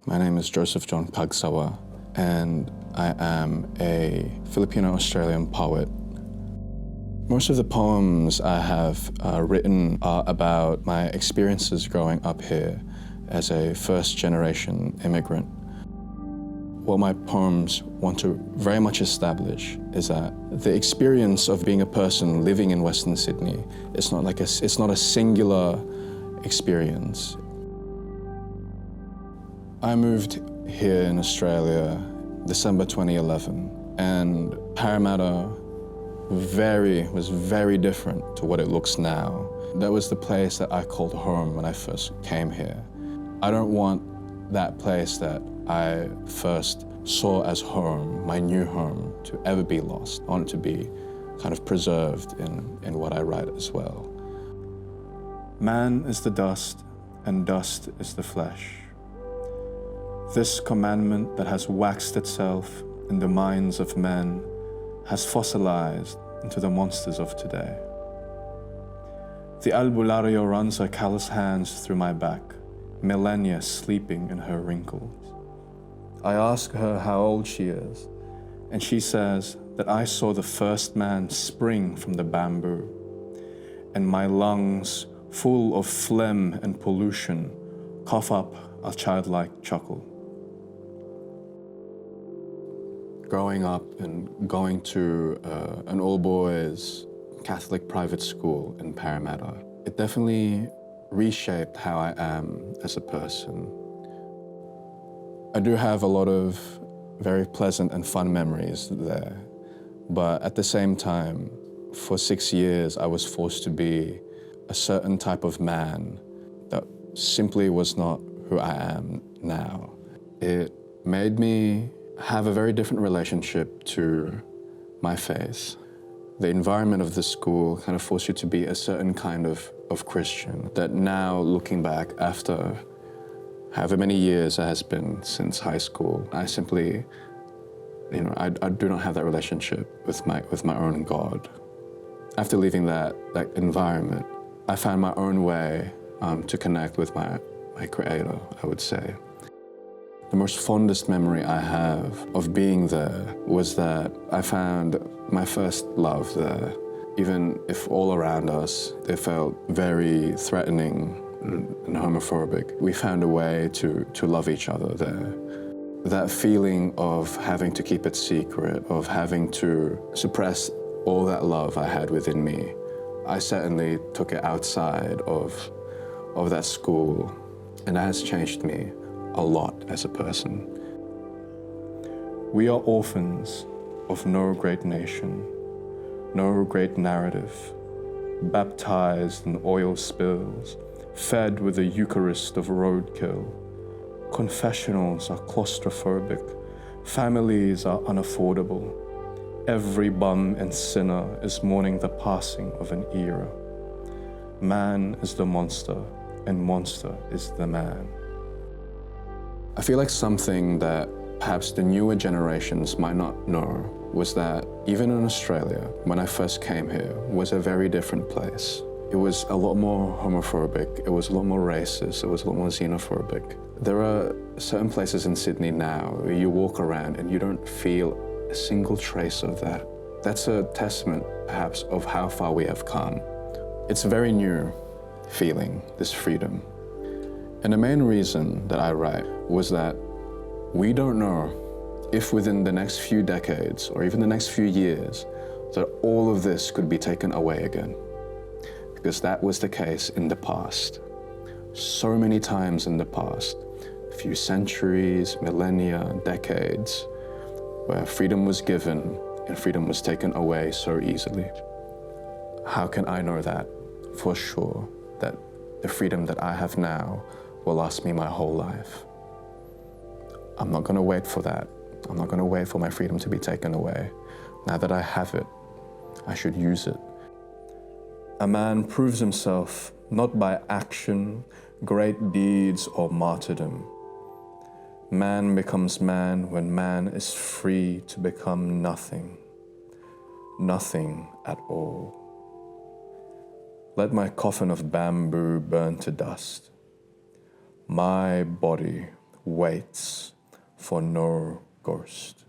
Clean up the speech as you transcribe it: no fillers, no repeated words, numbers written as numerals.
My name is Joseph John Kagasawa, and I am a Filipino-Australian poet. Most of the poems I have written are about my experiences growing up here as a first-generation immigrant. What my poems want to very much establish is that the experience of being a person living in Western Sydney is not it's not a singular experience. I moved here in Australia December 2011, and Parramatta was very different to what it looks now. That was the place that I called home when I first came here. I don't want that place that I first saw as home, my new home, to ever be lost. I want it to be kind of preserved in what I write as well. Man is the dust, and dust is the flesh. This commandment that has waxed itself in the minds of men has fossilized into the monsters of today. The albulario runs her callous hands through my back, millennia sleeping in her wrinkles. I ask her how old she is, and she says that I saw the first man spring from the bamboo, and my lungs, full of phlegm and pollution, cough up a childlike chuckle. Growing up and going to an all-boys Catholic private school in Parramatta, it definitely reshaped how I am as a person. I do have a lot of very pleasant and fun memories there, but at the same time, for 6 years, I was forced to be a certain type of man that simply was not who I am now. It made me have a very different relationship to my faith. The environment of the school kind of forced you to be a certain kind of Christian that now, looking back after however many years it has been since high school, I simply, I do not have that relationship with my own God. After leaving that environment, I found my own way to connect with my Creator, I would say. The most fondest memory I have of being there was that I found my first love there. Even if all around us, it felt very threatening and homophobic, we found a way to love each other there. That feeling of having to keep it secret, of having to suppress all that love I had within me, I certainly took it outside of that school, and that has changed me a lot as a person. We are orphans of no great nation, no great narrative, baptized in oil spills, fed with the Eucharist of roadkill. Confessionals are claustrophobic, families are unaffordable. Every bum and sinner is mourning the passing of an era. Man is the monster, and monster is the man. I feel like something that perhaps the newer generations might not know was that even in Australia, when I first came here, was a very different place. It was a lot more homophobic, it was a lot more racist, it was a lot more xenophobic. There are certain places in Sydney now where you walk around and you don't feel a single trace of that. That's a testament, perhaps, of how far we have come. It's a very new feeling, this freedom. And the main reason that I write was that we don't know if within the next few decades or even the next few years that all of this could be taken away again. Because that was the case in the past. So many times in the past, a few centuries, millennia, decades, where freedom was given and freedom was taken away so easily. How can I know that for sure, that the freedom that I have now will last me my whole life? I'm not gonna wait for that. I'm not gonna wait for my freedom to be taken away. Now that I have it, I should use it. A man proves himself not by action, great deeds, or martyrdom. Man becomes man when man is free to become nothing. Nothing at all. Let my coffin of bamboo burn to dust. My body waits for no ghost.